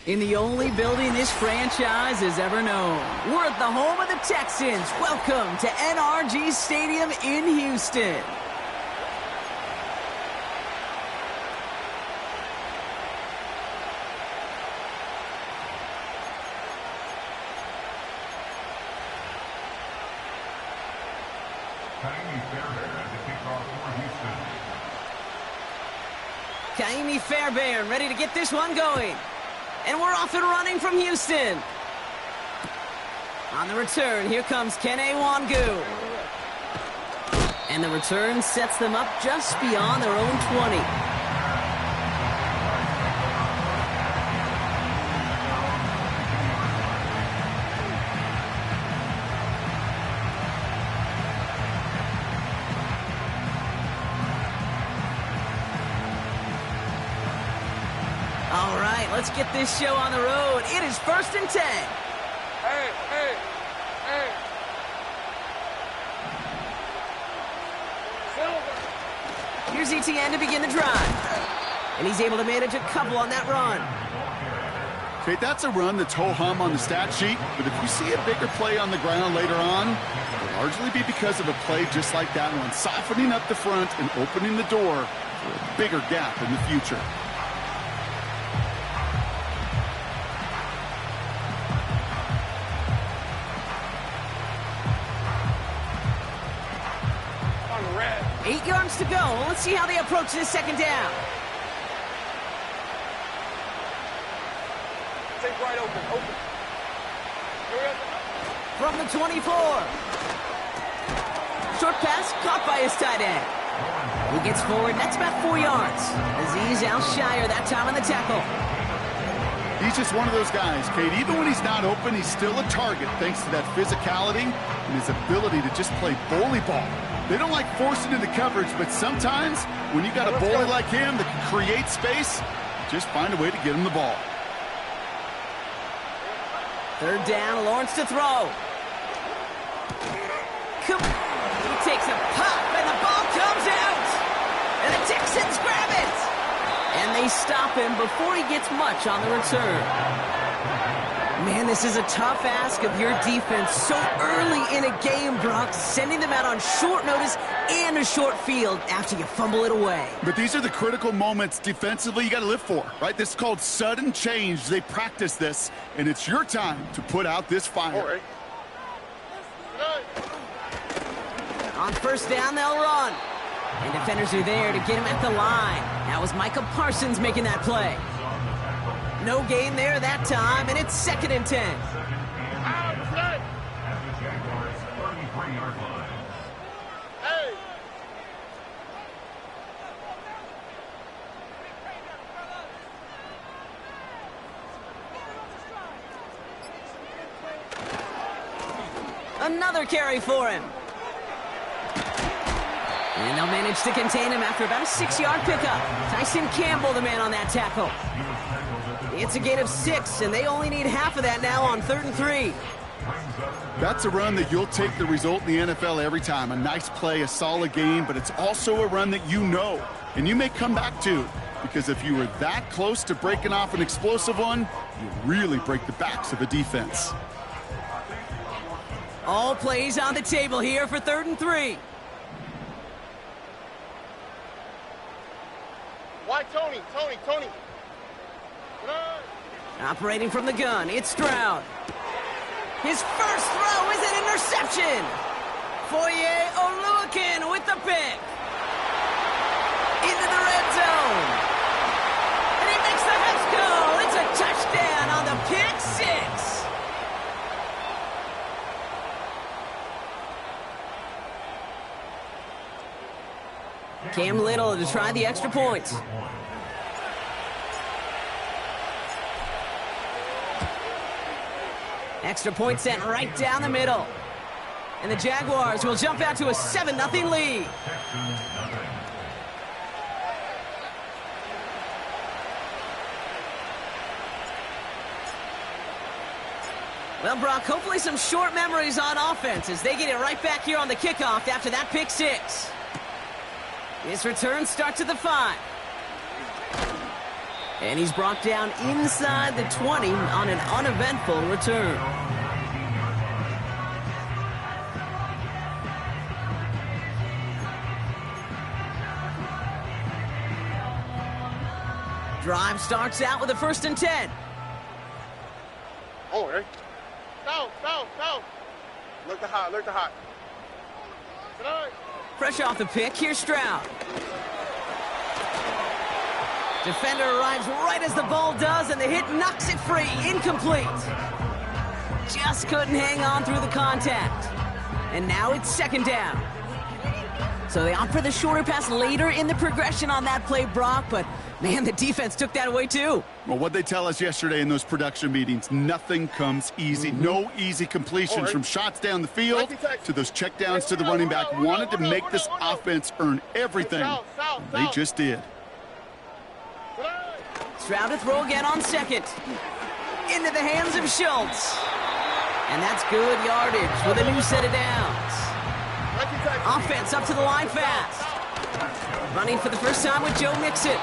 In the only building this franchise has ever known. We're at the home of the Texans. Welcome to NRG Stadium in Houston. Kaimi Fairbairn ready to get this one going. And we're off and running from Houston. On the return, here comes Kene Wangu. And the return sets them up just beyond their own 20. All right, let's get this show on the road. It is 1st and 10. Hey. Here's ETN to begin the drive. And he's able to manage a couple on that run. Okay, that's a run that's ho-hum on the stat sheet, but if you see a bigger play on the ground later on, it'll largely be because of a play just like that one, softening up the front and opening the door for a bigger gap in the future. On the red. 8 yards to go. Let's see how they approach this second down. Take right open. Hurry up. From the 24. Short pass caught by his tight end. He gets forward. That's about 4 yards. Azeez Al-Shire that time on the tackle. He's just one of those guys, Kate. Even when he's not open, he's still a target thanks to that physicality and his ability to just play bully ball. They don't like forcing into coverage, but sometimes when you got a bully like him that can create space, just find a way to get him the ball. 3rd down, Lawrence to throw. He takes a pop, and the ball comes out. And the Texans grab it. And they stop him before he gets much on the return. Man, this is a tough ask of your defense so early in a game, Brock, sending them out on short notice and a short field after you fumble it away. But these are the critical moments defensively you got to live for, right? This is called sudden change. They practice this, and it's your time to put out this fire. On 1st down, they'll run. And defenders are there to get him at the line. That was Micah Parsons making that play. No gain there that time, and it's 2nd and 10. Hey. Another carry for him. And they'll manage to contain him after about a 6-yard pickup. Tyson Campbell, the man on that tackle. It's a gain of 6, and they only need half of that now on 3rd and 3. That's a run that you'll take the result in the NFL every time. A nice play, a solid game, but it's also a run that you know, and you may come back to. Because if you were that close to breaking off an explosive one, you really break the backs of a defense. All plays on the table here for 3rd and 3. Why Tony? Operating from the gun, it's Stroud. His first throw is an interception. Foye Oluwakin with the pick. Into the red zone. And he makes the Mets go. It's a touchdown on the pick 6. Cam Little to try the extra point. Extra point sent right down the middle. And the Jaguars will jump out to a 7-0 lead. Well, Brock, hopefully some short memories on offense as they get it right back here on the kickoff after that pick 6. This return starts at the 5. And he's brought down inside the 20 on an uneventful return. Drive starts out with a 1st and 10. Oh, hey. Go. Look to hot, look to hot. Fresh off the pick, here's Stroud. Defender arrives right as the ball does, and the hit knocks it free. Incomplete. Just couldn't hang on through the contact. And now it's 2nd down. So they opt for the shorter pass later in the progression on that play, Brock, but man, the defense took that away too. Well, what they tell us yesterday in those production meetings, nothing comes easy. No easy completions from shots down the field to those checkdowns to the running back. Wanted to make this offense earn everything. They just did. Stroud to throw again on 2nd. Into the hands of Schultz. And that's good yardage with a new set of downs. Offense up to the line fast. Running for the first time with Joe Mixon.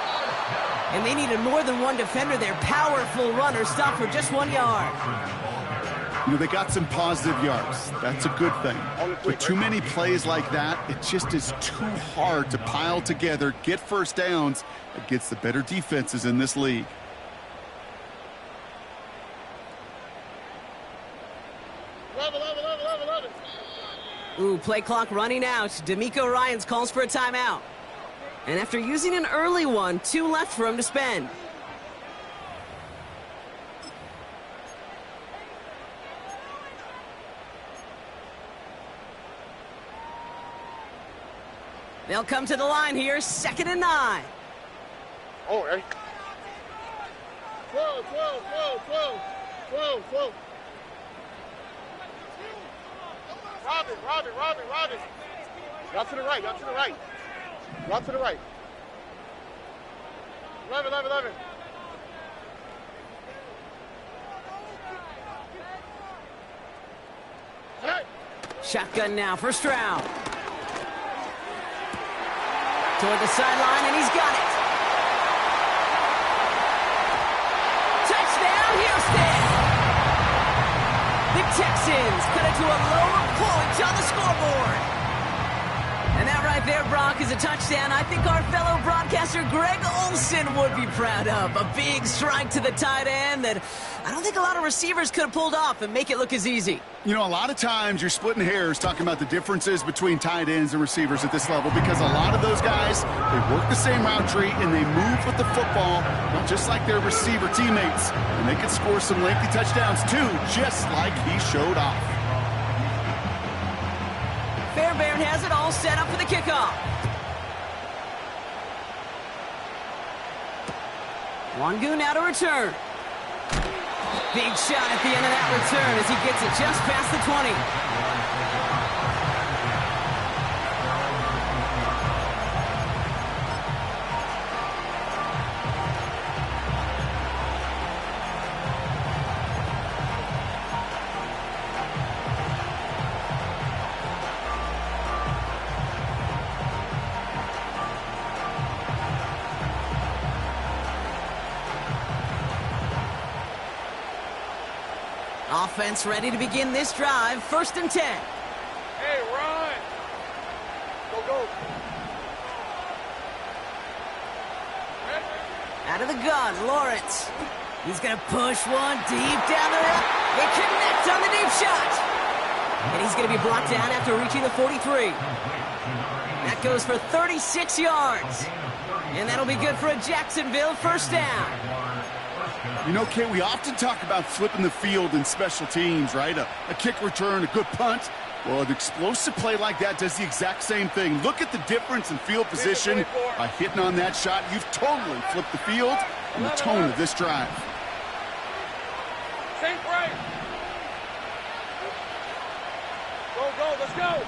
And they needed more than one defender. Their powerful runner stopped for just 1 yard. You know, they got some positive yards. That's a good thing. But too many plays like that, it just is too hard to pile together, get first downs against the better defenses in this league. Ooh, play clock running out. D'Amico Ryans calls for a timeout. And after using an early one, 2 left for him to spend. They'll come to the line here, 2nd and 9. Oh, hey. 12. Robin. Out to the right. Out to the right. 11. Hey. Shotgun now for Stroud. Toward the sideline, and he's got it. Touchdown, Houston! The Texans cut it to a lower point on the scoreboard. And that right there, Brock, is a touchdown I think our fellow broadcaster Greg Olsen would be proud of. A big strike to the tight end that I don't think a lot of receivers could have pulled off and make it look as easy. You know, a lot of times you're splitting hairs talking about the differences between tight ends and receivers at this level because a lot of those guys, they work the same route tree and they move with the football, just like their receiver teammates. And they can score some lengthy touchdowns too, just like he showed off. Fairbairn has it all set up for the kickoff. Wangu now to return. Big shot at the end of that return as he gets it just past the 20. Offense ready to begin this drive. 1st and 10. Hey, run! Go. Out of the gun, Lawrence. He's going to push one deep down the road. They connect on the deep shot. And he's going to be brought down after reaching the 43. That goes for 36 yards. And that'll be good for a Jacksonville 1st down. You know, Kate, we often talk about flipping the field in special teams, right? A kick return, a good punt. Well, an explosive play like that does the exact same thing. Look at the difference in field position. By hitting on that shot, you've totally flipped the field and the tone of this drive. Sink right. Go, let's go.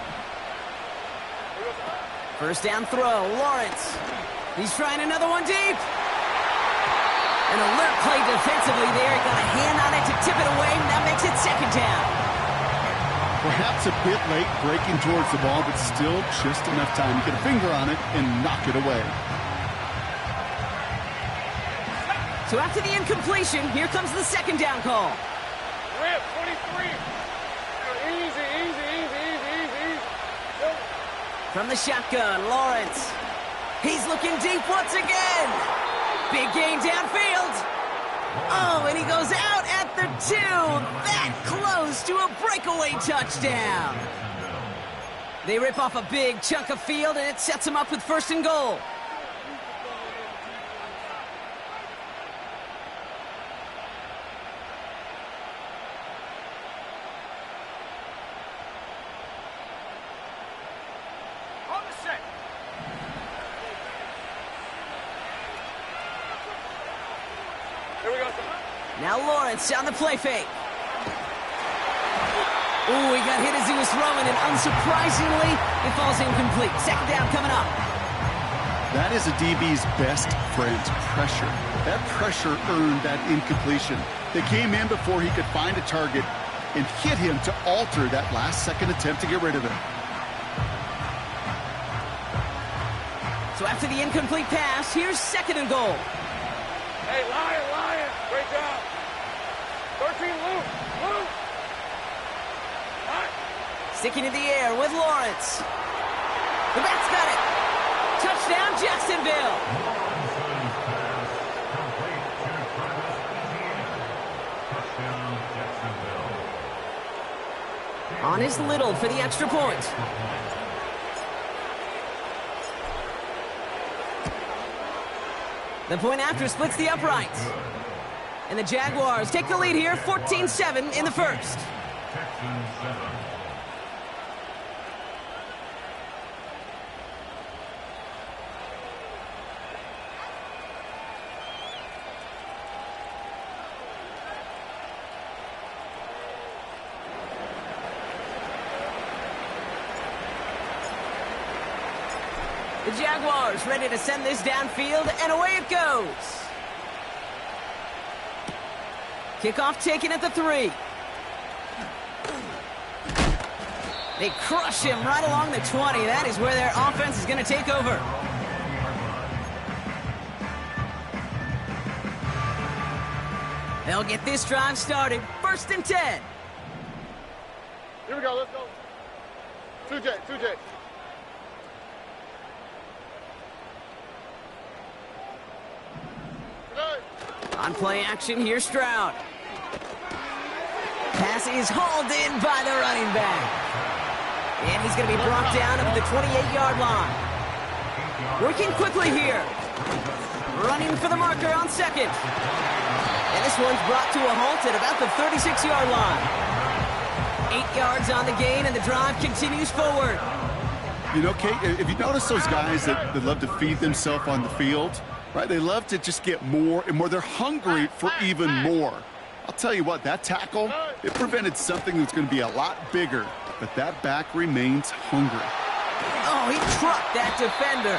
1st down throw, Lawrence. He's trying another one deep. An alert play defensively there. Got a hand on it to tip it away, and that makes it 2nd down. Perhaps a bit late breaking towards the ball, but still just enough time to get a finger on it and knock it away. So after the incompletion, here comes the second down call. Rip, 23. Easy, easy, easy, easy, easy, easy. Go. From the shotgun, Lawrence. He's looking deep once again. Big gain downfield. Oh, and he goes out at the 2. That close to a breakaway touchdown. They rip off a big chunk of field, and it sets them up with 1st and goal. On the set. Here we go. Now Lawrence on the play fake. Ooh, he got hit as he was throwing, and unsurprisingly, it falls incomplete. Second down coming up. That is a DB's best friend, pressure. That pressure earned that incompletion. They came in before he could find a target and hit him to alter that last-second attempt to get rid of him. So after the incomplete pass, here's 2nd and goal. Hey, Lion, great job. 13, Luke. Sticking in the air with Lawrence. The back's got it. Touchdown, Jacksonville. On is Little for the extra point. The point after splits the uprights. And the Jaguars take the lead here, 14-7 in the first. The Jaguars ready to send this downfield, and away it goes. Kickoff taken at the 3. They crush him right along the 20. That is where their offense is going to take over. They'll get this drive started. 1st and 10. Here we go, let's go. 2J. On play action, here's Stroud. Pass is hauled in by the running back. And he's going to be brought down at the 28-yard line. Working quickly here. Running for the marker on 2nd. And this one's brought to a halt at about the 36-yard line. 8 yards on the gain, and the drive continues forward. You know, Kate, if you notice those guys that love to feed themselves on the field, right? They love to just get more and more. They're hungry for even more. I'll tell you what, that tackle, it prevented something that's going to be a lot bigger, but that back remains hungry. Oh, he trucked that defender.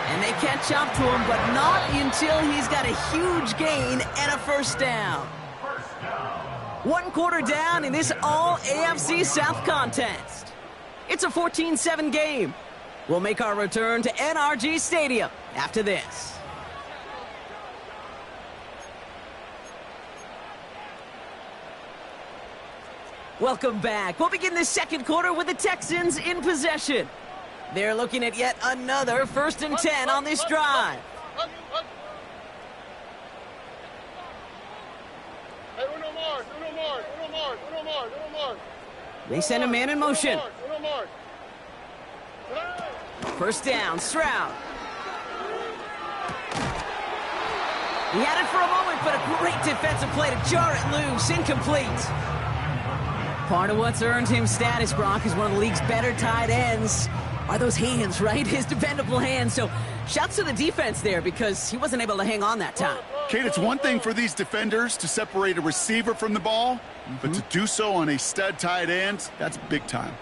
And they catch up to him, but not until he's got a huge gain and a 1st down. 1 quarter down in this all-AFC South contest. It's a 14-7 game. We'll make our return to NRG Stadium after this. Welcome back. We'll begin the 2nd quarter with the Texans in possession. They're looking at yet another 1st and 10 on this drive. Hey, Uno Mars. They send a man in motion. 1st down, Stroud. He had it for a moment, but a great defensive play to jar it loose. Incomplete. Part of what's earned him status, Brock, is one of the league's better tight ends. Are those hands, right? His dependable hands. So shouts to the defense there because he wasn't able to hang on that time. Kate, it's one thing for these defenders to separate a receiver from the ball, but to do so on a stud tight end, that's big time.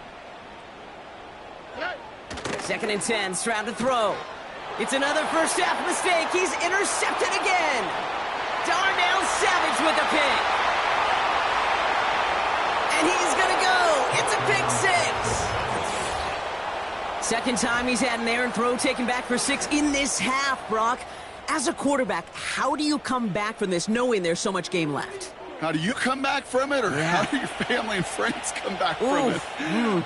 2nd and 10, Stroud to throw. It's another first half mistake. He's intercepted again. Darnell Savage with a pick. And he's going to go. It's a pick 6. Second time he's had an errant throw taken back for 6 in this half, Brock. As a quarterback, how do you come back from this knowing there's so much game left? How do you come back from it, or how do your family and friends come back from it?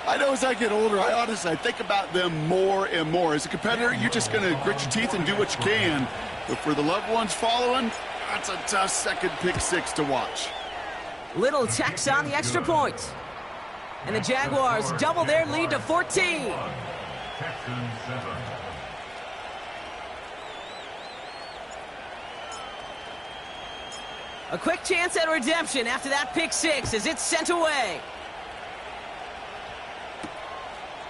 I know as I get older, I think about them more and more. As a competitor, you're just going to grit your teeth and do what you can. But for the loved ones following, that's a tough second pick six to watch. Little tax on the extra point. And the Jaguars double their lead to 14. A quick chance at redemption after that pick six as it's sent away.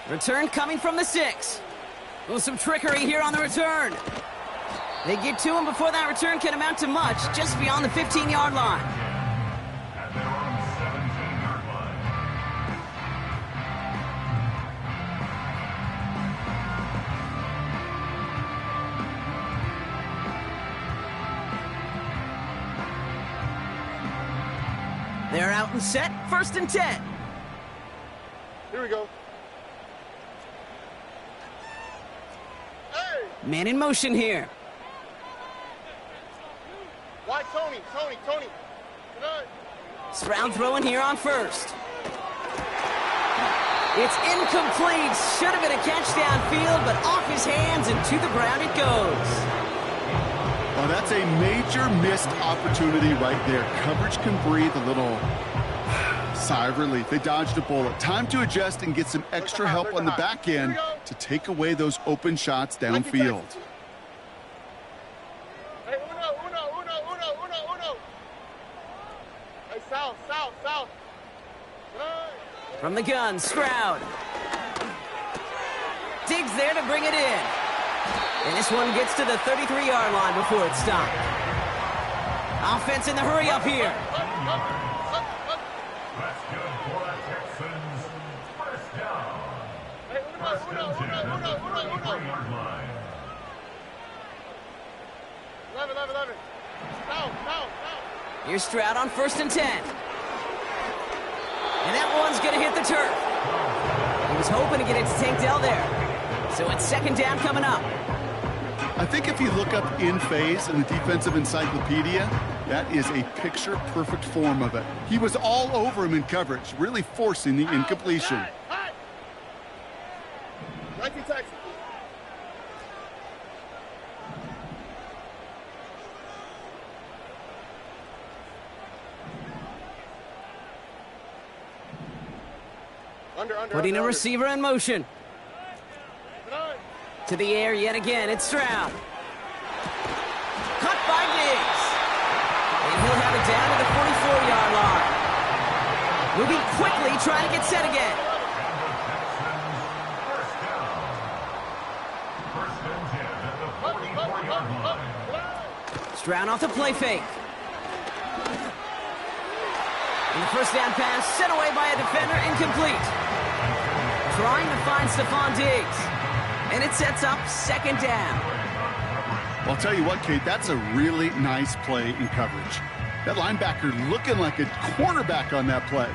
Return coming from the 6. Well, some trickery here on the return. They get to him before that return can amount to much, just beyond the 15-yard line. They're out and set, 1st and 10. Here we go. Hey! Man in motion here. Why Tony? Tony. Stroud throwing here on 1st. It's incomplete. Should have been a catch downfield, but off his hands and to the ground it goes. Well, that's a major missed opportunity right there. Coverage can breathe a little sigh of relief. They dodged a bullet. Time to adjust and get some extra help on the back end to take away those open shots downfield. Hey, uno. Hey, south. From the gun, Stroud. Digs there to bring it in. And this one gets to the 33-yard line before it's stopped. Offense in the hurry up here. That's good for the Texans. First down. Hey, uno. 33-yard line. 11. Down. Here's Stroud on 1st and 10. And that one's going to hit the turf. He was hoping to get it to Tank Dell there. So it's 2nd down coming up. I think if you look up in phase in the defensive encyclopedia, that is a picture-perfect form of it. He was all over him in coverage, really forcing the incompletion. Right to Texas. Under. Putting a receiver in motion. To the air yet again, it's Stroud. Caught by Diggs. And he'll have it down to the 44-yard line. Moving quickly, trying to get set again. First and 10 at the 44-yard line. Stroud off the play fake. And the first down pass sent away by a defender, incomplete. Trying to find Stephon Diggs. And it sets up 2nd down. Well, I'll tell you what, Kate, that's a really nice play in coverage. That linebacker looking like a cornerback on that play.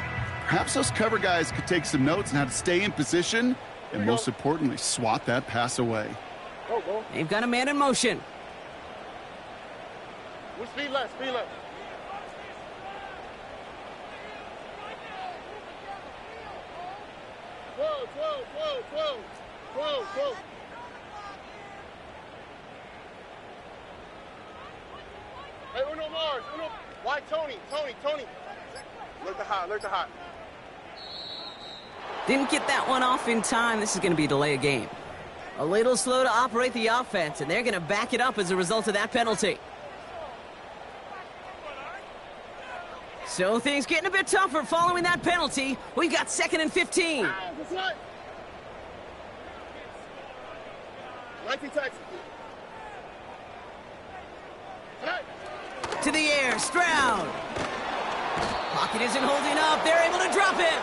Perhaps those cover guys could take some notes on how to stay in position and, most importantly, swat that pass away. Go. They've got a man in motion. We're speed left. Whoa. Hey, Uno Mars. Why Tony? Alert the hot. Didn't get that one off in time. This is going to be a delay of game. A little slow to operate the offense, and they're going to back it up as a result of that penalty. So things getting a bit tougher following that penalty. We've got 2nd and 15. Right to Texas. To the air, Stroud. Pocket isn't holding up. They're able to drop him.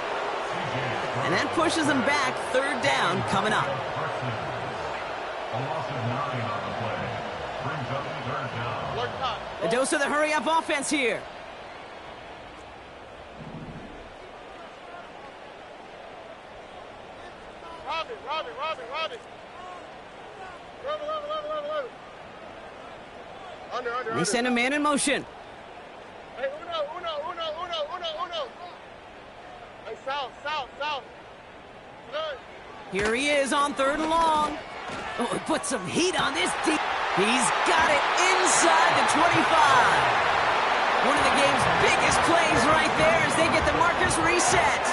And that pushes them back. 3rd down coming up. A loss of 9 on the play. Brings up 3rd down. A dose of the hurry-up offense here. Robin. They send a man in motion. Hey, uno. Hey, south. Good. Here he is on 3rd and long. Oh, he put some heat on this deep. He's got it inside the 25. One of the game's biggest plays right there as they get the markers reset.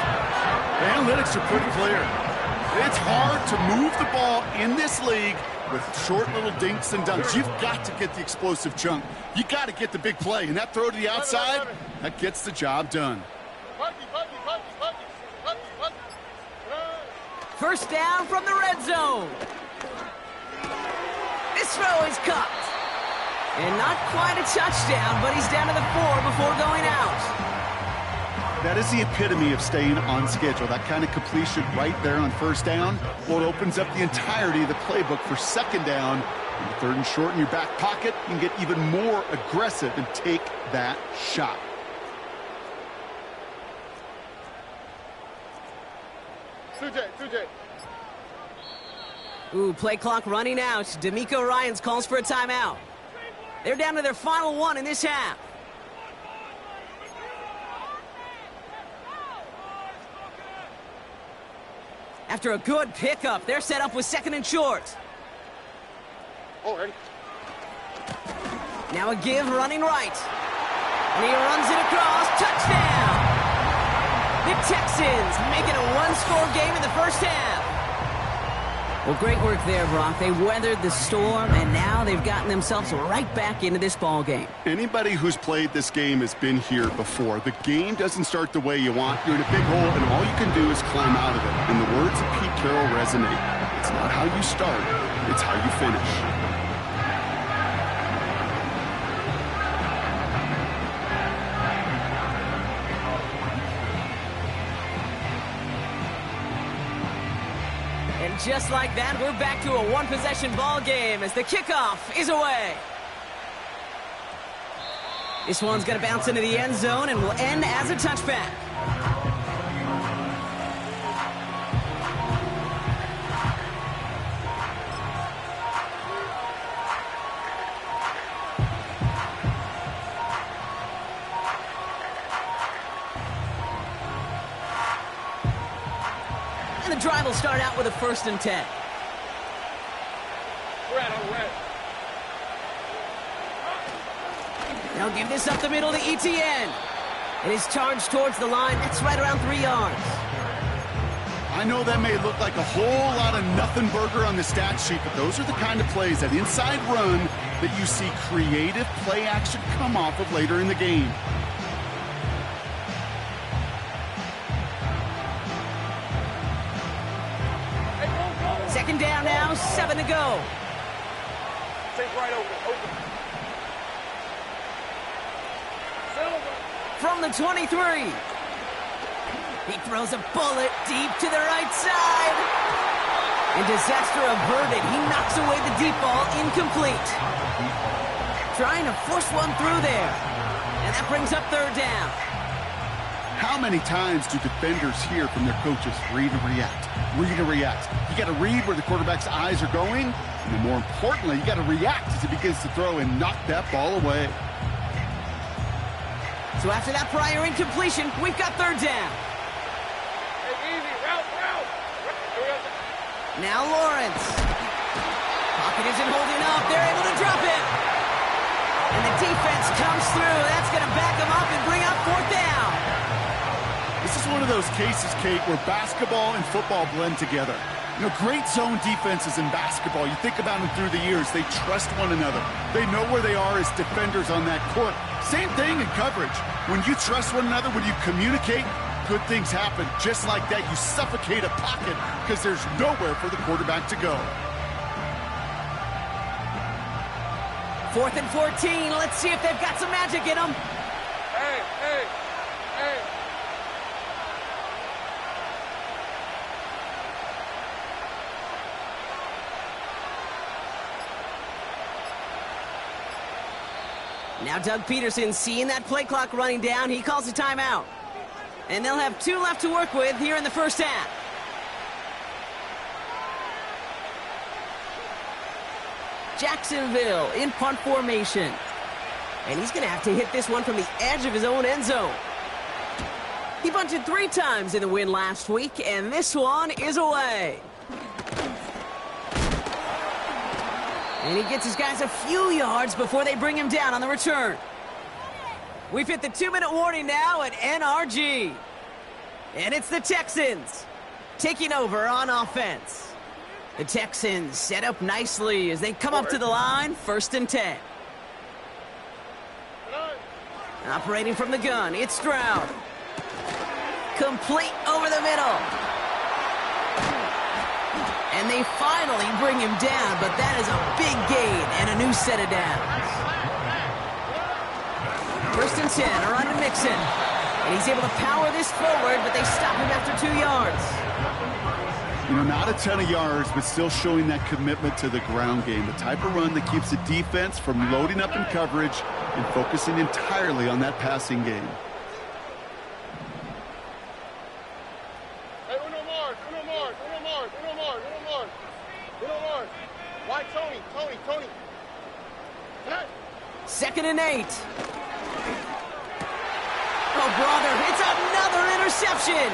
The analytics are pretty clear. It's hard to move the ball in this league with short little dinks and dunks. You've got to get the explosive chunk. You got to get the big play. And that throw to the outside, that gets the job done. First down from the red zone. This throw is caught. And not quite a touchdown, but he's down to the 4 before going out. That is the epitome of staying on schedule. That kind of completion right there on 1st down. Well, it opens up the entirety of the playbook for 2nd down. And 3rd and short in your back pocket, you can get even more aggressive and take that shot. Sujay. Ooh, play clock running out. D'Amico Ryans calls for a timeout. They're down to their final 1 in this half. After a good pickup, they're set up with 2nd and short. Already. Now a give running right. And he runs it across. Touchdown! The Texans make it a 1-score game in the first half. Well, great work there, Brock. They weathered the storm, and now they've gotten themselves right back into this ball game. Anybody who's played this game has been here before. The game doesn't start the way you want. You're in a big hole, and all you can do is climb out of it. And the words of Pete Carroll resonate. It's not how you start, it's how you finish. Just like that, we're back to a 1-possession ball game as the kickoff is away. This one's going to bounce into the end zone and will end as a touchback. And the drive will start out with a 1st and 10. Red. They'll give this up the middle to ETN. It is charged towards the line. That's right around 3 yards. I know that may look like a whole lot of nothing burger on the stat sheet, but those are the kind of plays, that inside run, that you see creative play action come off of later in the game. Second down now, 7 to go. Take right open. Silver. From the 23. He throws a bullet deep to the right side. And disaster averted. He knocks away the deep ball, incomplete. Trying to force one through there. And that brings up 3rd down. How many times do defenders hear from their coaches, read and react, read and react? You got to read where the quarterback's eyes are going, and then more importantly, you got to react as he begins to throw and knock that ball away. So after that prior incompletion, we've got 3rd down. Hey, easy, route. Now Lawrence. Pocket isn't holding up. They're able to drop it. And the defense comes through. That's going to back them up and bring up 4th down. This is one of those cases, Kate, where basketball and football blend together. You know, great zone defenses in basketball, you think about them through the years, they trust one another. They know where they are as defenders on that court. Same thing in coverage. When you trust one another, when you communicate, good things happen. Just like that, you suffocate a pocket because there's nowhere for the quarterback to go. 4th and 14. Let's see if they've got some magic in them. Hey. Now Doug Peterson, seeing that play clock running down, he calls a timeout. And they'll have 2 left to work with here in the first half. Jacksonville in punt formation. And he's going to have to hit this one from the edge of his own end zone. He bunted 3 times in the win last week, and this one is away. And he gets his guys a few yards before they bring him down on the return. We've hit the 2-minute warning now at NRG. And it's the Texans taking over on offense. The Texans set up nicely as they come up to the line, 1st and 10. Operating from the gun, it's Stroud. Complete over the middle. And they finally bring him down, but that is a big gain and a new set of downs. 1st and 10, around to Mixon. And he's able to power this forward, but they stop him after 2 yards. You know, not a ton of yards, but still showing that commitment to the ground game. The type of run that keeps the defense from loading up in coverage and focusing entirely on that passing game. Hey, Uno Mars. Why Tony? 2nd and 8. Oh, brother, it's another interception.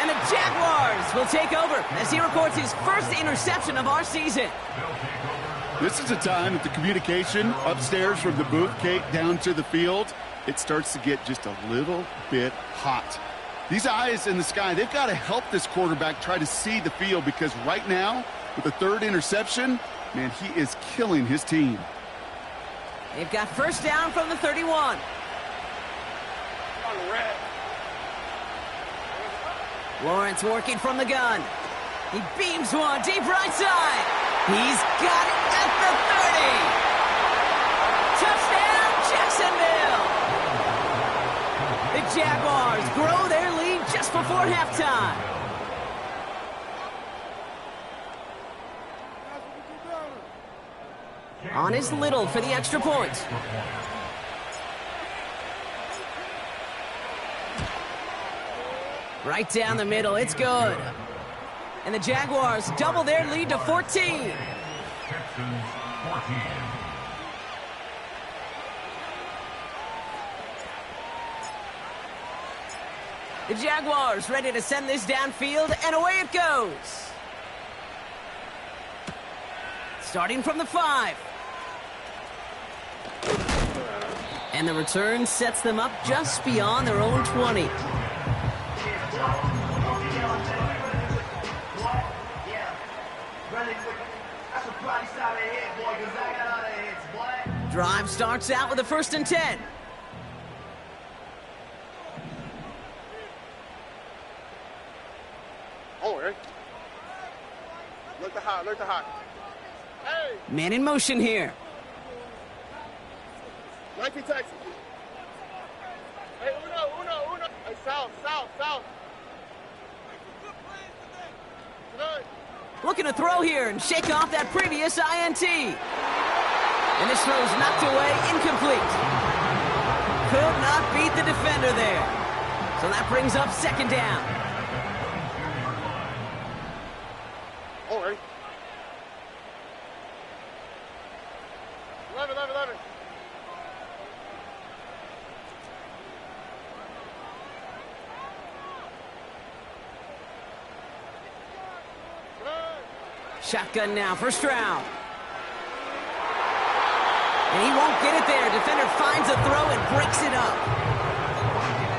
And the Jaguars will take over as he records his 1st interception of our season. This is a time that the communication upstairs from the booth, Kate, down to the field, it starts to get just a little bit hot. These eyes in the sky, they've got to help this quarterback try to see the field, because right now, with the 3rd interception, man, he is killing his team. They've got 1st down from the 31. Lawrence working from the gun. He beams one deep right side. He's got it at the 30. Touchdown, Jacksonville. The Jaguars grow their lead just before halftime. On is Little for the extra point. Right down the middle, it's good. And the Jaguars double their lead to 14. Texans 14. The Jaguars ready to send this downfield, and away it goes. Starting from the 5. And the return sets them up just beyond their own 20. Drive starts out with a 1st and 10. Oh, hey. Look to high. Hey! Man in motion here. 19 Texas. Hey, Uno. Hey, south. Tonight. Looking to throw here and shake off that previous INT. And this throw's knocked away, incomplete. Could not beat the defender there. So that brings up 2nd down. All right. 11. Shotgun now for Stroud. And he won't get it there. Defender finds a throw and breaks it up.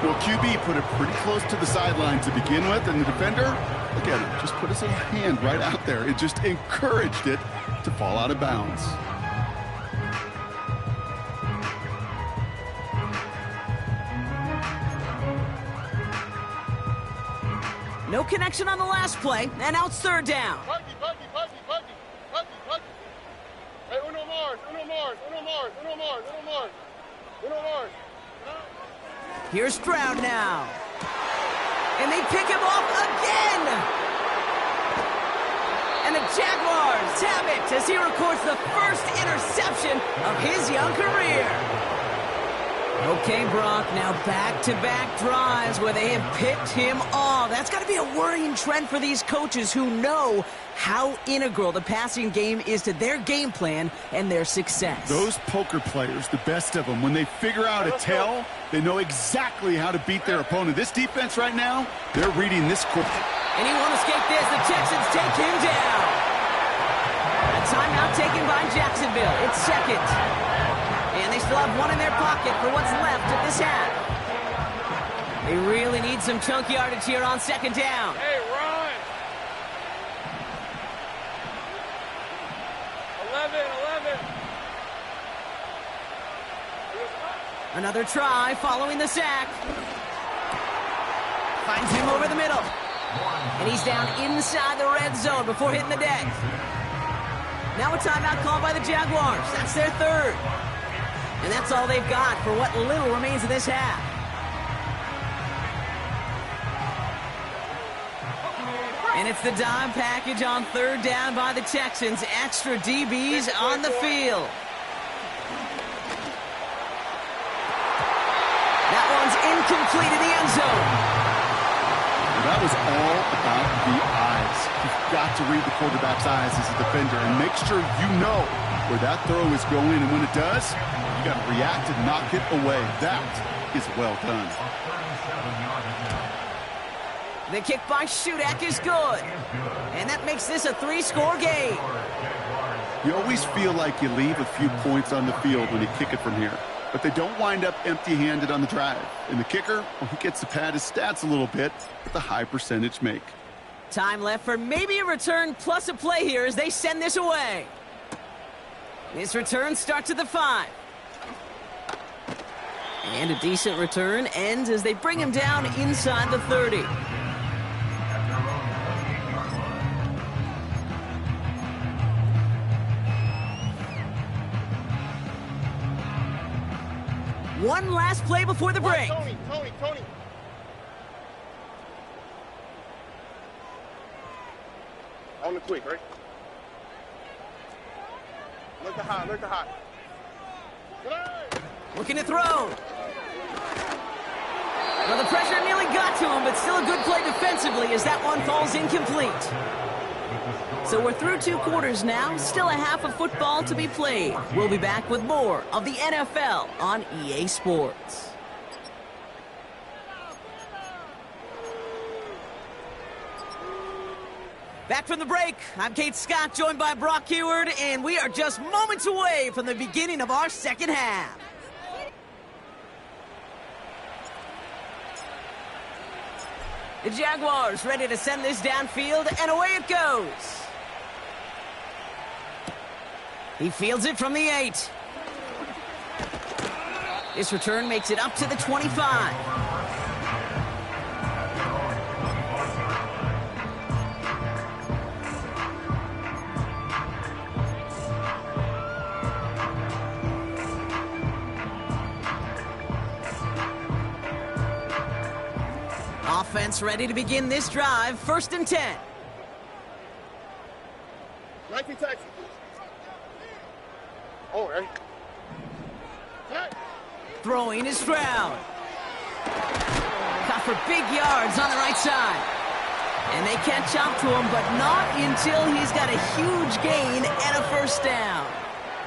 Well, QB put it pretty close to the sideline to begin with, and the defender, look at him, just put his little hand right out there. It just encouraged it to fall out of bounds. No connection on the last play, and now it's 3rd down. Buggy. Hey, Uno Mars. Here's Stroud now. And they pick him off again. And the Jaguars have it as he records the 1st interception of his young career. Okay, Brock, now back-to-back drives where they have picked him off. That's got to be a worrying trend for these coaches who know how integral the passing game is to their game plan and their success. Those poker players, the best of them, when they figure out a tell, they know exactly how to beat their opponent. This defense right now, they're reading this court. And he won't escape this. The Texans take him down. A timeout taken by Jacksonville. It's second. And they still have one in their pocket for what's left of this half. They really need some chunk yardage here on second down. Hey, run! 11. Another try following the sack. Finds him over the middle. And he's down inside the red zone before hitting the deck. Now a timeout called by the Jaguars. That's their third. And that's all they've got for what little remains of this half. And it's the dime package on third down by the Texans. Extra DBs on the field. That one's incomplete in the end zone. That was all about the eyes. You've got to read the quarterback's eyes as a defender and make sure you know where that throw is going. And when it does, you got to react and knock it away. That is well done. The kick by Shudak is good. And that makes this a 3-score game. You always feel like you leave a few points on the field when you kick it from here. But they don't wind up empty-handed on the drive. And the kicker, well, he gets to pad his stats a little bit with a high percentage make. Time left for maybe a return plus a play here as they send this away. This return starts at the 5. And a decent return ends as they bring him down inside the 30. One last play before the break. Tony. On the quick, right? Look to hot. Looking to throw. Well, the pressure nearly got to him, but still a good play defensively as that one falls incomplete. So we're through 2 quarters now, still a half of football to be played. We'll be back with more of the NFL on EA Sports. Back from the break, I'm Kate Scott, joined by Brock Heward, and we are just moments away from the beginning of our second half. The Jaguars ready to send this downfield, and away it goes. He fields it from the 8. This return makes it up to the 25. Offense ready to begin this drive. 1st and 10. 19 Texas. Oh, right. Throwing is Stroud. Caught for big yards on the right side. And they catch up to him, but not until he's got a huge gain and a 1st down.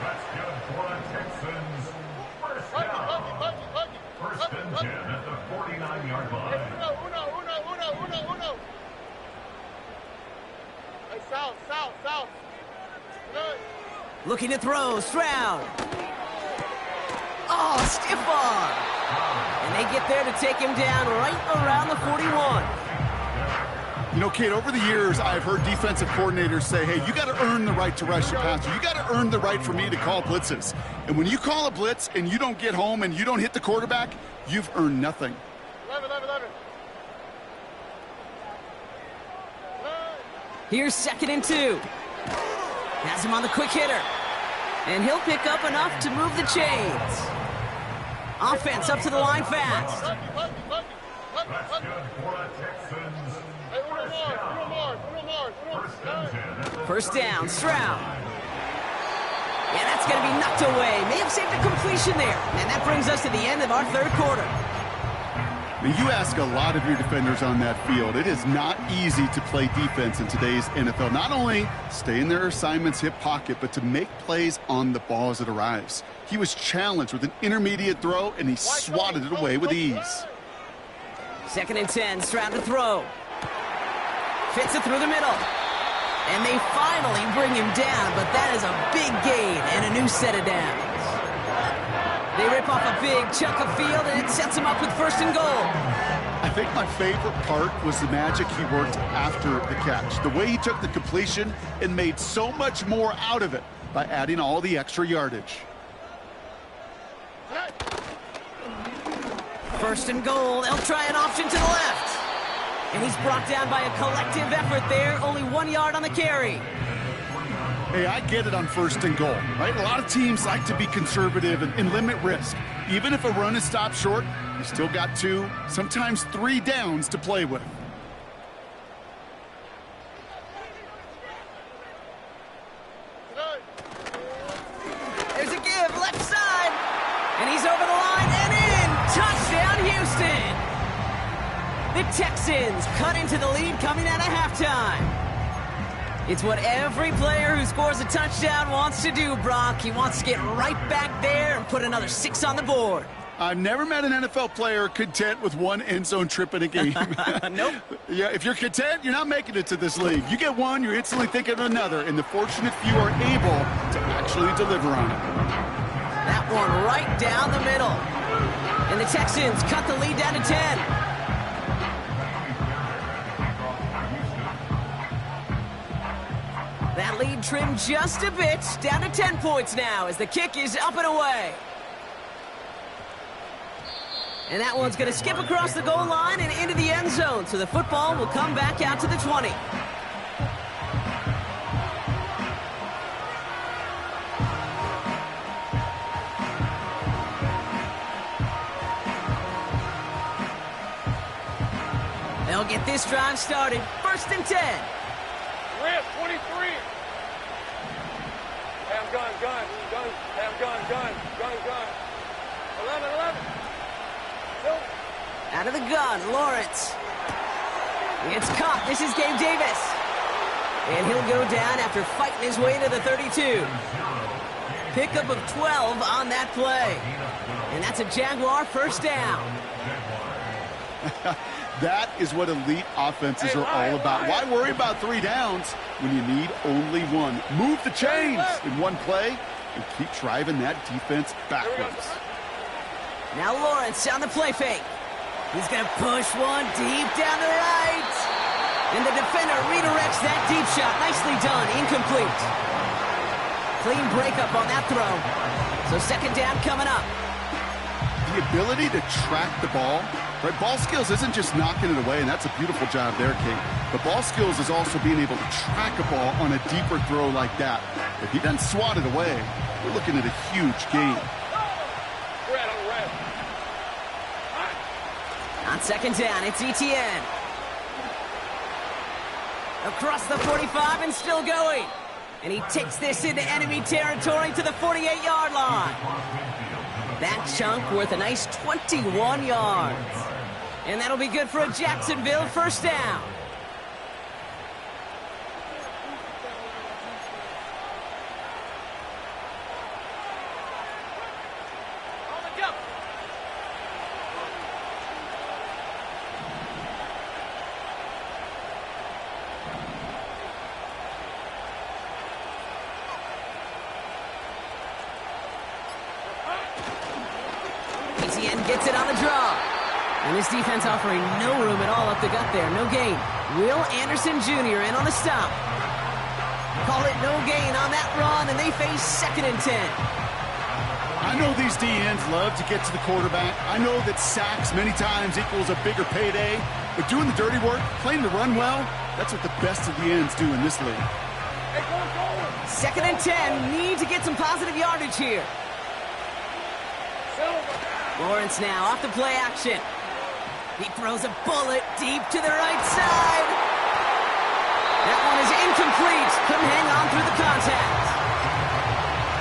That's good for the Texans. First down. First and 10 at the 49-yard line. Uno. Hey, south. Good. Looking to throw, Stroud. Oh, stiff arm. And they get there to take him down right around the 41. You know, Kate, over the years, I've heard defensive coordinators say, hey, you got to earn the right to rush your passer. You got to earn the right for me to call blitzes. And when you call a blitz and you don't get home and you don't hit the quarterback, you've earned nothing. 11. Here's 2nd and 2. Has him on the quick hitter. And he'll pick up enough to move the chains. Offense up to the line fast. That's good for the Texans. Hey, Uno Mars. First and 10 at the 1st down, Stroud. And that's going to be knocked away. May have saved a completion there. And that brings us to the end of our third quarter. You ask a lot of your defenders on that field. It is not easy to play defense in today's NFL. Not only stay in their assignment's hip pocket, but to make plays on the ball as it arrives. He was challenged with an intermediate throw, and he swatted it away with ease. 2nd and 10, Stroud to throw. Fits it through the middle. And they finally bring him down, but that is a big gain and a new set of downs. They rip off a big chunk of field, and it sets him up with 1st and goal. I think my favorite part was the magic he worked after the catch. The way he took the completion and made so much more out of it by adding all the extra yardage. 1st and goal. They'll try an option to the left. And he's brought down by a collective effort there. Only 1 yard on the carry. Hey, I get it on 1st and goal, right? A lot of teams like to be conservative and limit risk. Even if a run is stopped short, you still got 2, sometimes 3 downs to play with. There's a give, left side. And he's over the line and in. Touchdown, Houston. The Texans cut into the lead coming out of halftime. It's what every player who scores a touchdown wants to do, Brock. He wants to get right back there and put another 6 on the board. I've never met an NFL player content with 1 end zone trip in a game. Nope. Yeah, if you're content, you're not making it to this league. You get 1, you're instantly thinking of another, and the fortunate few are able to actually deliver on it. That one right down the middle. And the Texans cut the lead down to 10. That lead trimmed just a bit, down to 10 points now as the kick is up and away. And that one's going to skip across the goal line and into the end zone, so the football will come back out to the 20. They'll get this drive started. 1st and 10. Rip, 23. Ham gun. Ham gun. 11. Nope. Out of the gun, Lawrence. It's caught. This is Gabe Davis. And he'll go down after fighting his way to the 32. Pickup of 12 on that play. And that's a Jaguar 1st down. That is what elite offenses are all about. Why worry about 3 downs when you need only 1? Move the chains in 1 play and keep driving that defense backwards. Now Lawrence on the play fake. He's going to push one deep down the right. And the defender redirects that deep shot. Nicely done. Incomplete. Clean breakup on that throw. So 2nd down coming up. The ability to track the ball, right? Ball skills isn't just knocking it away, and that's a beautiful job there, Kate. But ball skills is also being able to track a ball on a deeper throw like that. If he doesn't swat it away, we're looking at a huge gain. On 2nd down, it's ETN. Across the 45 and still going. And he takes this into enemy territory to the 48-yard line. That chunk worth a nice 21 yards. And that'll be good for a Jacksonville 1st down. Gets it on the draw. And this defense offering no room at all up the gut there. No gain. Will Anderson Jr. in on the stop. Call it no gain on that run, and they face 2nd and 10. I know these DNs love to get to the quarterback. I know that sacks many times equals a bigger payday. But doing the dirty work, playing to run well, that's what the best of the ends do in this league. 2nd and 10. Need to get some positive yardage here. Lawrence now off the play action. He throws a bullet deep to the right side. That one is incomplete. Couldn't hang on through the contact.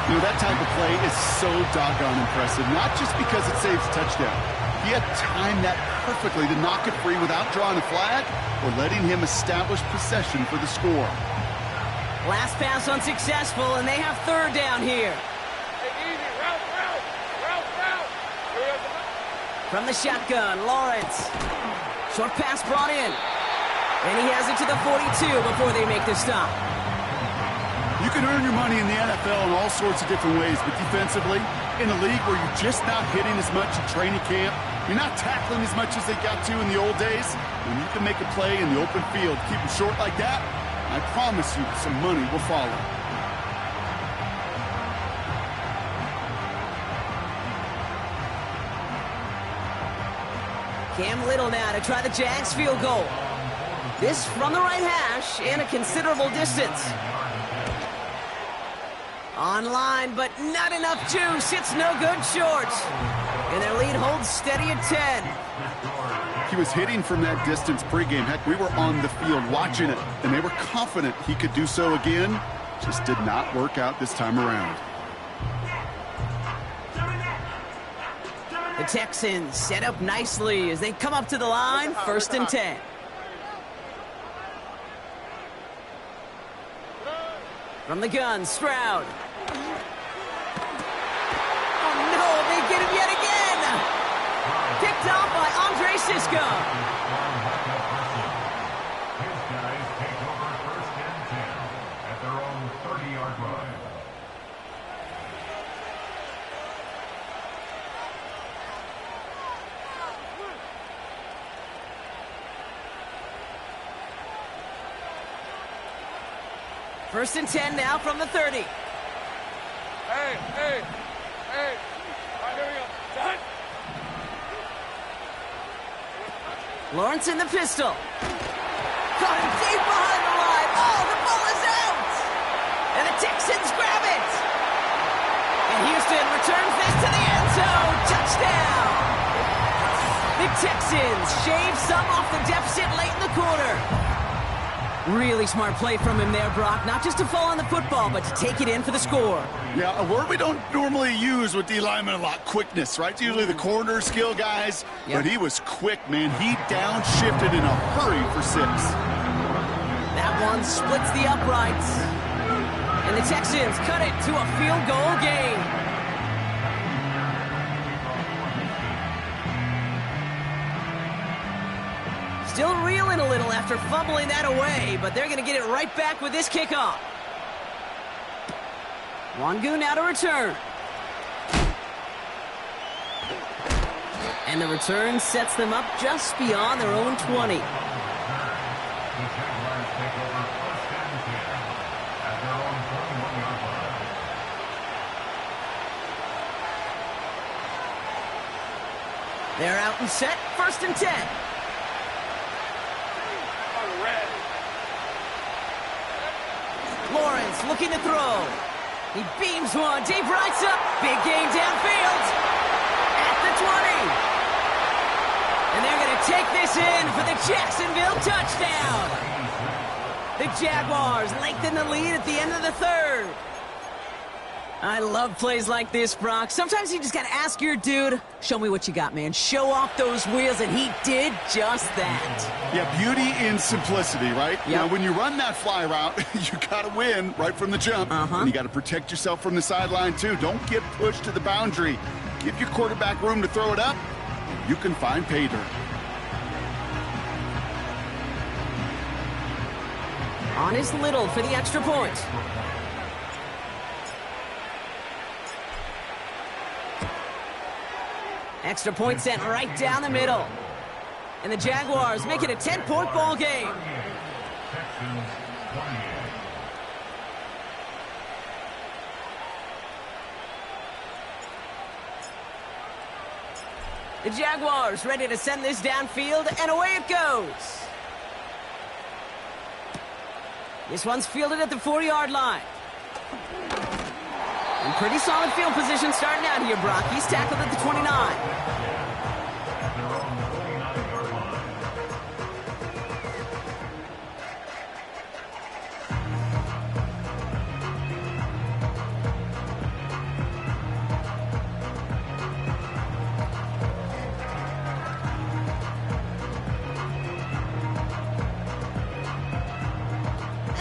You know, that type of play is so doggone impressive, not just because it saves a touchdown. He had timed that perfectly to knock it free without drawing a flag or letting him establish possession for the score. Last pass unsuccessful, and they have third down here. Hey, easy. Route. From the shotgun, Lawrence. Short pass brought in. And he has it to the 42 before they make the stop. You can earn your money in the NFL in all sorts of different ways, but defensively, in a league where you're just not hitting as much in training camp, you're not tackling as much as they got to in the old days, when you can make a play in the open field, keep them short like that, I promise you some money will follow. Cam Little now to try the Jags field goal. This from the right hash and a considerable distance. Online, but not enough juice. It's no good short. And their lead holds steady at 10. He was hitting from that distance pregame. Heck, we were on the field watching it, and they were confident he could do so again. Just did not work out this time around. The Texans set up nicely as they come up to the line, 1st and 10. From the gun, Stroud. Oh no, they get him yet again! Picked off by Andre Sisco. His guys take over 1st and 10 at their own 30-yard line. First and 10 now from the 30. Hey. All right, here we go. Done. Lawrence in the pistol. Caught him deep behind the line. Oh, the ball is out! And the Texans grab it! And Houston returns this to the end zone. Touchdown! The Texans shave some off the deficit late in the quarter. Really smart play from him there, Brock. Not just to fall on the football, but to take it in for the score. Yeah, a word we don't normally use with D linemen a lot, quickness, right? It's usually the corner skill guys, Yep. but he was quick, man. He downshifted in a hurry for 6. That one splits the uprights. And the Texans cut it to a field goal game. Still reeling a little after fumbling that away, but they're going to get it right back with this kickoff. Wangu now to return. And the return sets them up just beyond their own 20. The Jaguars take over 1st and 10 at their own 21-yard line. They're out and set, 1st and 10. Red. Lawrence looking to throw. He beams one, deep rights up. Big game downfield. At the 20. And they're going to take this in for the Jacksonville touchdown. The Jaguars lengthen the lead at the end of the 3rd. I love plays like this, Brock. Sometimes you just got to ask your dude, show me what you got, man. Show off those wheels, and he did just that. Yeah, beauty in simplicity, right? Yep. Now, when you run that fly route, you got to win right from the jump. And you got to protect yourself from the sideline, too. Don't get pushed to the boundary. Give your quarterback room to throw it up. You can find pay dirt. On is Little for the extra point. Extra point sent right down the middle. And the Jaguars make it a 10-point ball game. Texans 28. The Jaguars ready to send this downfield, and away it goes. This one's fielded at the 40-yard line. In pretty solid field position starting out here, Brock. He's tackled at the 29. At their own 49-yard line.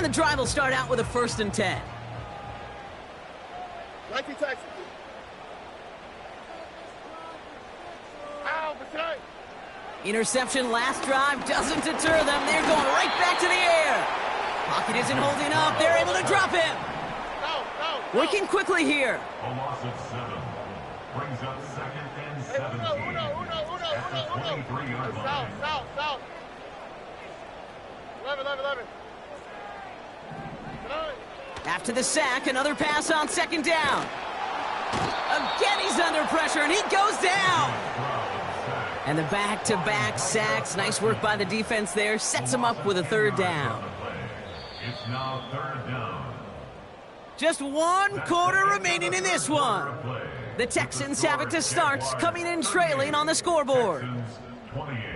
And the drive will start out with a 1st and 10. Nike Texas. Ow, beside. Interception last drive doesn't deter them. They're going right back to the air. Pocket isn't holding up. They're able to drop him. No. Working quickly here. A loss of 7. Brings up 2nd and 17. Uno. At the 23-yard line. South. 11. After the sack, another pass on 2nd down. Again, he's under pressure, and he goes down. And the back-to-back sacks. Nice work by the defense there. Sets him up with a 3rd down. It's now 3rd down. Just 1 quarter remaining in this one. The Texans have it to start, coming in trailing on the scoreboard. Texans 28.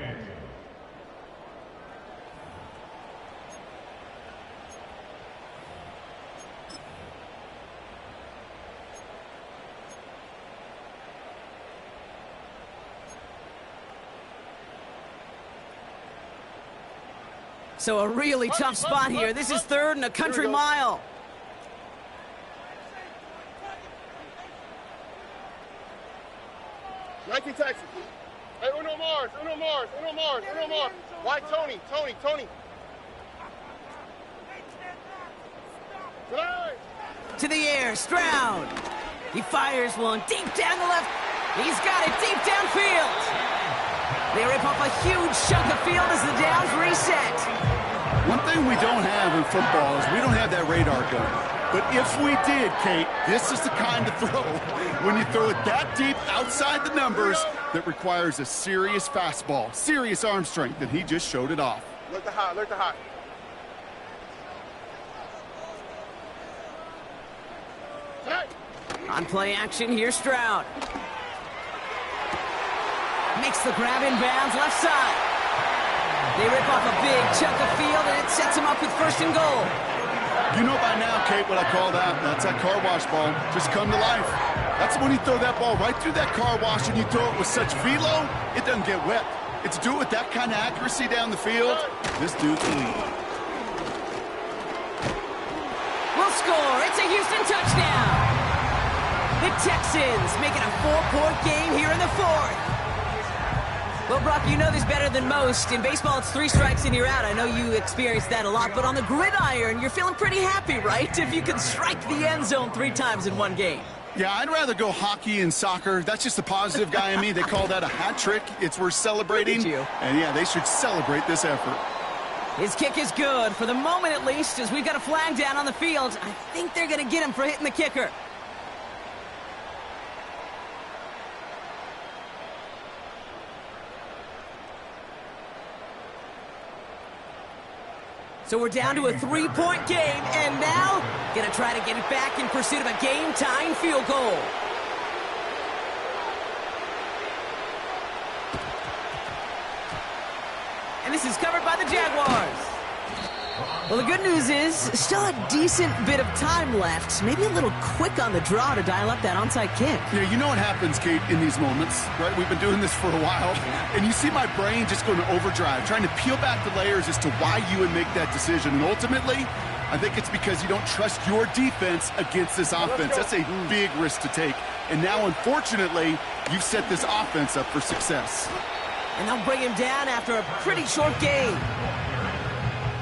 So a really tough spot here. This is 3rd and a country mile. Nike Texas. Hey, Uno Mars. Why Tony? To the air, Stroud. He fires one deep down the left. He's got it deep downfield. They rip off a huge chunk of field as the downs reset. One thing we don't have in football is we don't have that radar gun. But if we did, Kate, this is the kind of throw, when you throw it that deep outside the numbers, that requires a serious fastball, serious arm strength, and he just showed it off. Look the hot. On play action, here's Stroud. Makes the grab in bounds, left side. They rip off a big chunk of field, and it sets him up with 1st and goal. You know by now, Kate, what I call that. That's that car wash ball. Just come to life. That's when you throw that ball right through that car wash and you throw it with such velo, it doesn't get wet. It's do it with that kind of accuracy down the field. This dude's elite. Will score. It's a Houston touchdown. The Texans making a 4-point game here in the 4th. Well, Brock, you know this better than most. In baseball, it's 3 strikes and you're out. I know you experienced that a lot, but on the gridiron, you're feeling pretty happy, right? If you can strike the end zone 3 times in one game. Yeah, I'd rather go hockey and soccer. That's just the positive guy in me. They call that a hat trick. It's worth celebrating. And yeah, they should celebrate this effort. His kick is good, for the moment at least, as we've got a flag down on the field. I think they're going to get him for hitting the kicker. So we're down to a 3-point game, and now gonna try to get it back in pursuit of a game-tying field goal. And this is covered by the Jaguars. Well, the good news is, still a decent bit of time left. Maybe a little quick on the draw to dial up that onside kick. Yeah, you know what happens, Kate, in these moments, right? We've been doing this for a while, and you see my brain just going to overdrive, trying to peel back the layers as to why you would make that decision. And ultimately, I think it's because you don't trust your defense against this offense. That's a big risk to take. And now, unfortunately, you've set this offense up for success. And they'll bring him down after a pretty short game.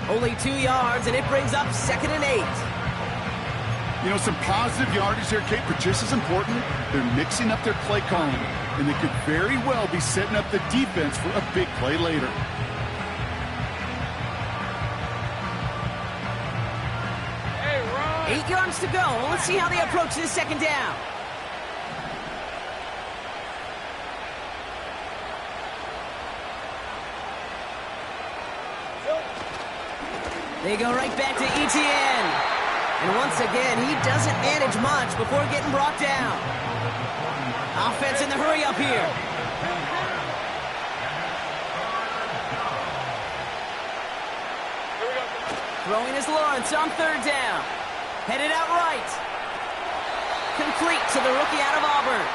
Only 2 yards, and it brings up 2nd and 8. You know, some positive yardage there, Kate, but just as important, they're mixing up their play calling, and they could very well be setting up the defense for a big play later. Hey, Ron. 8 yards to go. Let's see how they approach this 2nd down. They go right back to Etienne. And once again, he doesn't manage much before getting brought down. Offense in the hurry up here. Throwing is Lawrence on 3rd down. Headed out right. Complete to the rookie out of Auburn.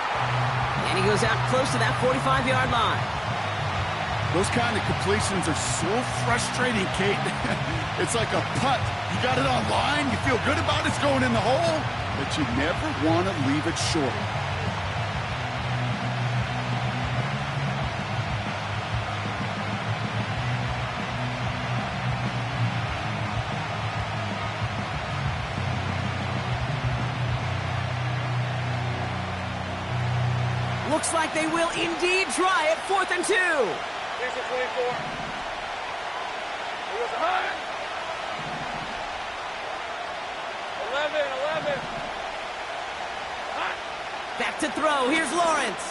And he goes out close to that 45-yard line. Those kind of completions are so frustrating, Kate. It's like a putt. You got it on line, you feel good about it's going in the hole, but you never want to leave it short. Looks like they will indeed try it. 4th and 2. Here's the 24. It was 100. 11. Back to throw. Here's Lawrence.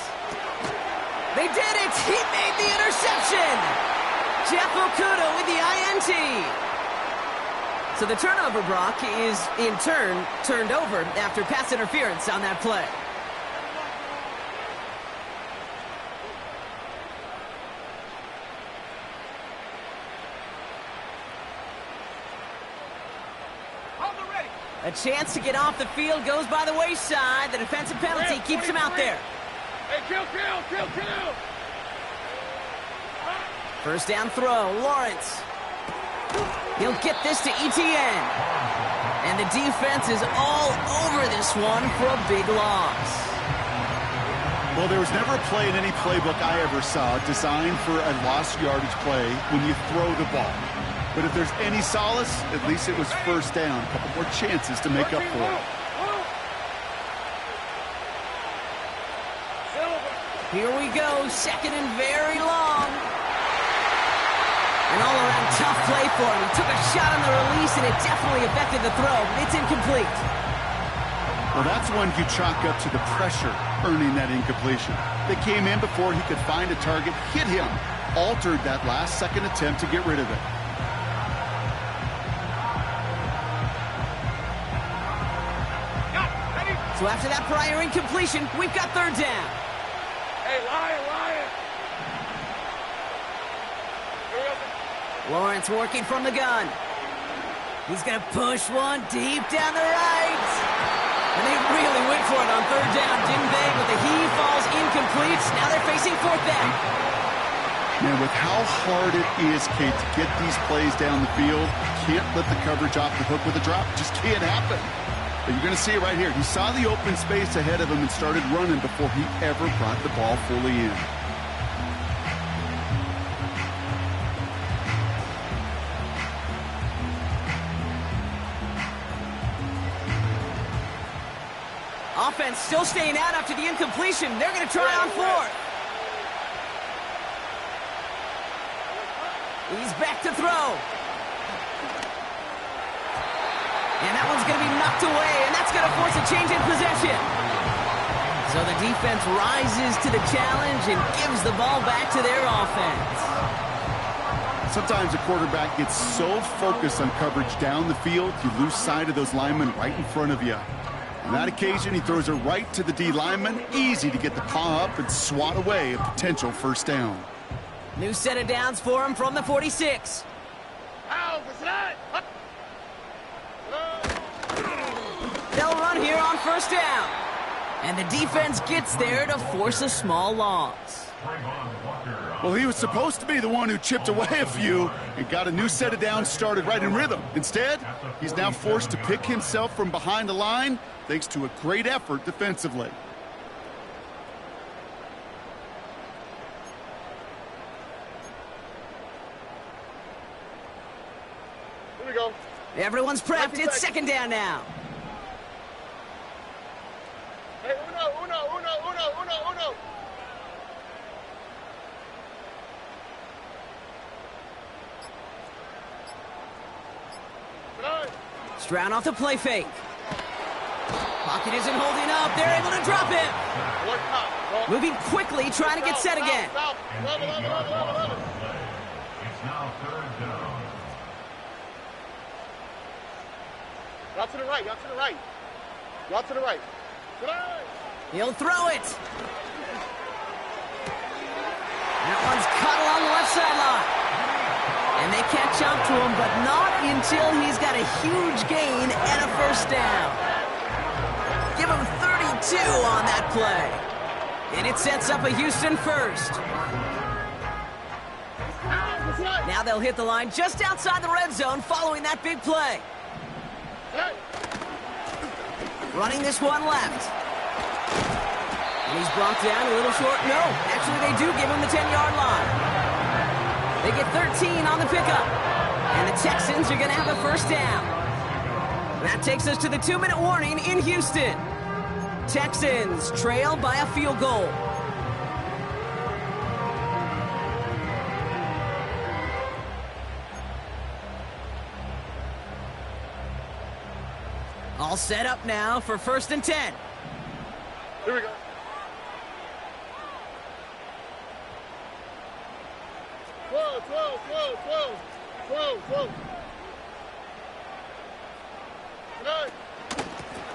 They did it. He made the interception. Jeff Okuda with the INT. So the turnover, Brock, is in turn turned over after pass interference on that play. A chance to get off the field goes by the wayside. The defensive penalty keeps him out there. Hey, kill. First down throw, Lawrence. He'll get this to ETN. And the defense is all over this one for a big loss. Well, there was never a play in any playbook I ever saw designed for a lost yardage play when you throw the ball. But if there's any solace, at least it was first down. A couple more chances to make up for it. Here we go, 2nd and very long. An all-around tough play for him. He took a shot on the release, and it definitely affected the throw. It's incomplete. Well, that's one you chalk up to the pressure earning that incompletion. They came in before he could find a target, hit him, altered that last-second attempt to get rid of it. So after that prior incompletion, we've got 3rd down. Hey, Lion. Lawrence working from the gun. He's going to push one deep down the right. And they really went for it on 3rd down, didn't they? But the heave falls incomplete. Now they're facing 4th down. Man, with how hard it is, Kate, to get these plays down the field, can't let the coverage off the hook with a drop. Just can't happen. But you're going to see it right here. He saw the open space ahead of him and started running before he ever brought the ball fully in. Offense still staying out after the incompletion. They're going to try on 4th. He's back to throw. And that one's going to be knocked away, and that's going to force a change in possession. So the defense rises to the challenge and gives the ball back to their offense. Sometimes a quarterback gets so focused on coverage down the field, you lose sight of those linemen right in front of you. On that occasion, he throws it right to the D lineman. Easy to get the paw up and swat away a potential 1st down. New set of downs for him from the 46. They'll run here on 1st down. And the defense gets there to force a small loss. Well, he was supposed to be the one who chipped away a few and got a new set of downs started right in rhythm. Instead, he's now forced to pick himself from behind the line thanks to a great effort defensively. Here we go. Everyone's prepped. It's 2nd down now. Hey, uno. Stroud off the play fake. Pocket isn't holding up. They're able to drop him. Moving quickly, trying to get set again. It's now 3rd down. Out to the right. He'll throw it. That one's cut along the left sideline. And they catch up to him, but not until he's got a huge gain and a 1st down. Give him 32 on that play. And it sets up a Houston 1st. Now they'll hit the line just outside the red zone following that big play. Running this one left. And he's brought down a little short. No, actually they do give him the 10-yard line. They get 13 on the pickup. And the Texans are going to have a first down. That takes us to the 2-minute warning in Houston. Texans trail by a field goal. All set up now for 1st and 10. Here we go. Whoa.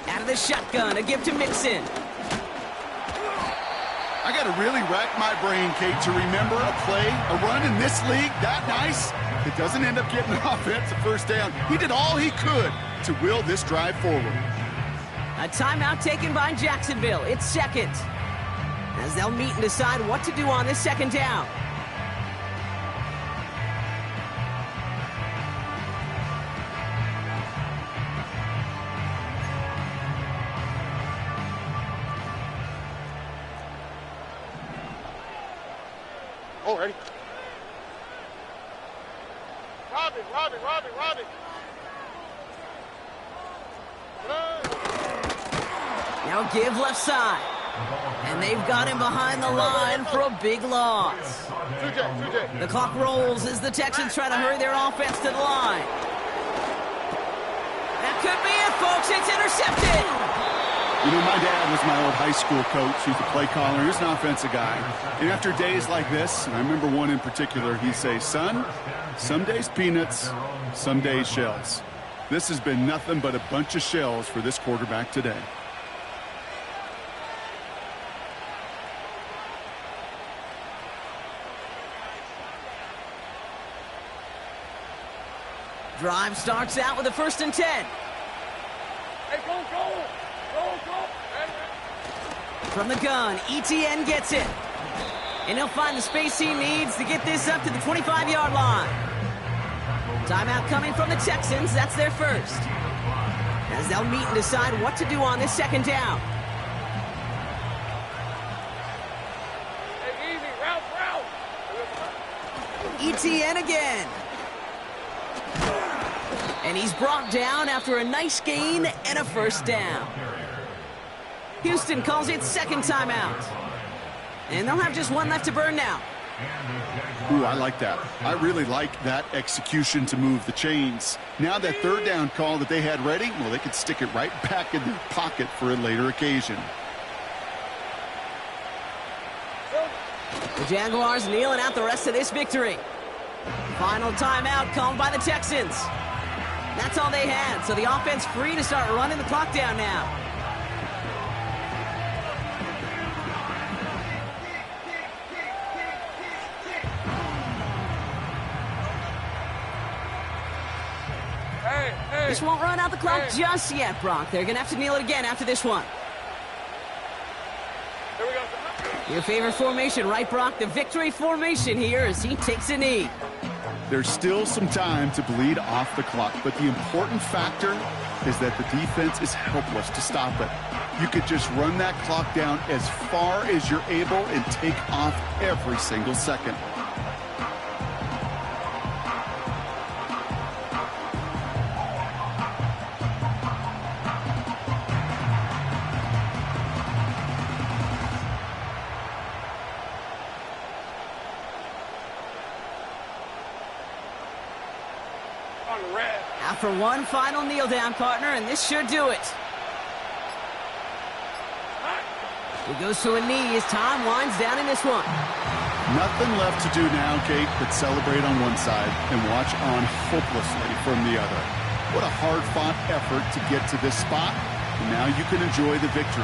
Out of the shotgun, a give to Mixon. I got to really rack my brain, Kate, to remember a play, a run in this league that nice. It doesn't end up getting an offensive first down. He did all he could to will this drive forward. A timeout taken by Jacksonville. It's second. As they'll meet and decide what to do on this second down. Oh, ready? Robbie. Now give left side. And they've got him behind the line for a big loss. 2J. The clock rolls as the Texans try to hurry their offense to the line. That could be it, folks. It's intercepted. You know, my dad was my old high school coach. He's a play caller. He was an offensive guy. And after days like this, and I remember one in particular, he'd say, son, some days peanuts, some days shells. This has been nothing but a bunch of shells for this quarterback today. Drive starts out with a 1st and 10. Hey, go. From the gun, ETN gets it. And he'll find the space he needs to get this up to the 25-yard line. Timeout coming from the Texans. That's their first. As they'll meet and decide what to do on this second down. Hey, easy, route. ETN again. And he's brought down after a nice gain and a first down. Houston calls it second timeout. And they'll have just one left to burn now. Ooh, I like that. I really like that execution to move the chains. Now that 3rd down call that they had ready, well, they could stick it right back in their pocket for a later occasion. The Jaguars kneeling out the rest of this victory. Final timeout called by the Texans. That's all they had, so the offense free to start running the clock down now. Hey. This won't run out the clock just yet, Brock. They're going to have to kneel it again after this one. Here we go. Your favorite formation, right, Brock? The victory formation here as he takes a knee. There's still some time to bleed off the clock, but the important factor is that the defense is helpless to stop it. You could just run that clock down as far as you're able and take off every single second. After one final kneel down, partner, and this should do it. He goes to a knee as time winds down in this one. Nothing left to do now, Kate, but celebrate on one side and watch on hopelessly from the other. What a hard-fought effort to get to this spot, and now you can enjoy the victory.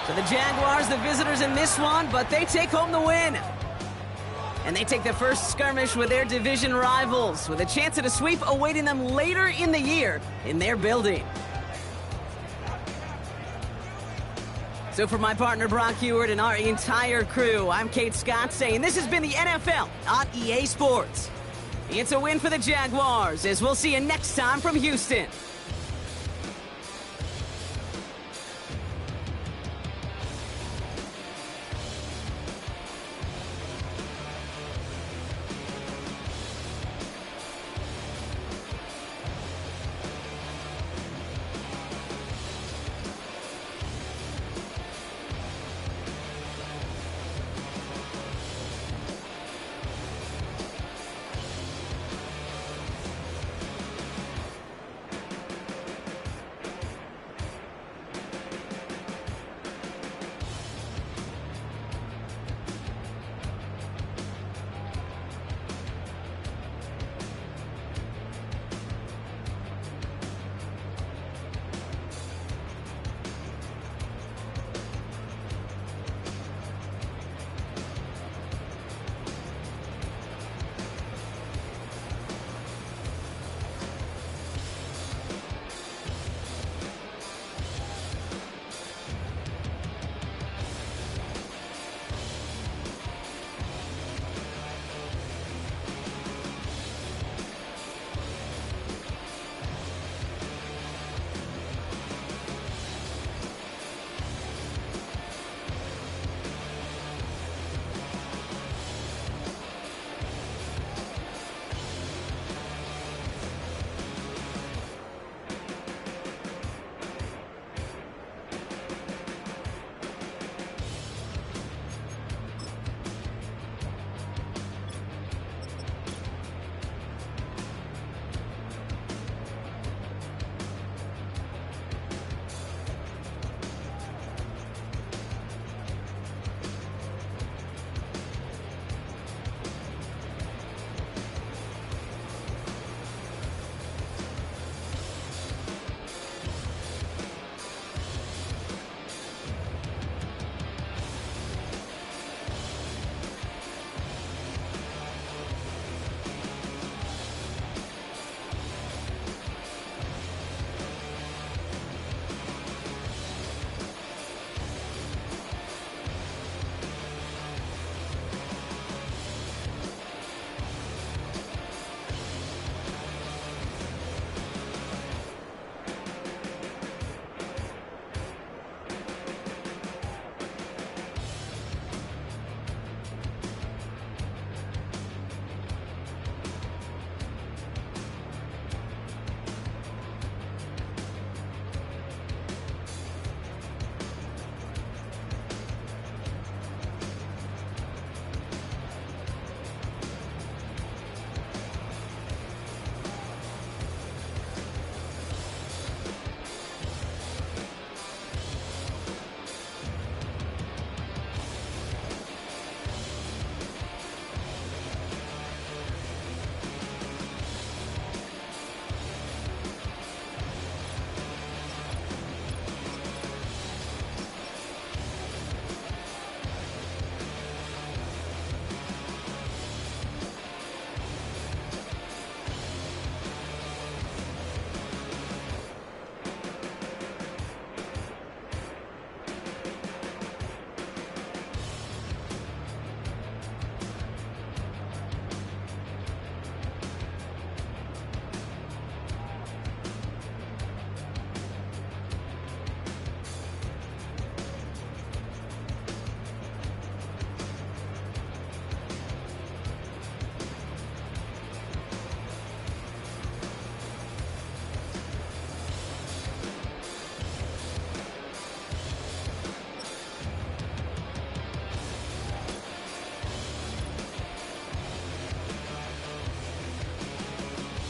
So the Jaguars, the visitors in this one, but they take home the win. And they take the first skirmish with their division rivals, with a chance at a sweep awaiting them later in the year in their building. So for my partner Brock Heward and our entire crew, I'm Kate Scott saying this has been the NFL on EA Sports. It's a win for the Jaguars, as we'll see you next time from Houston.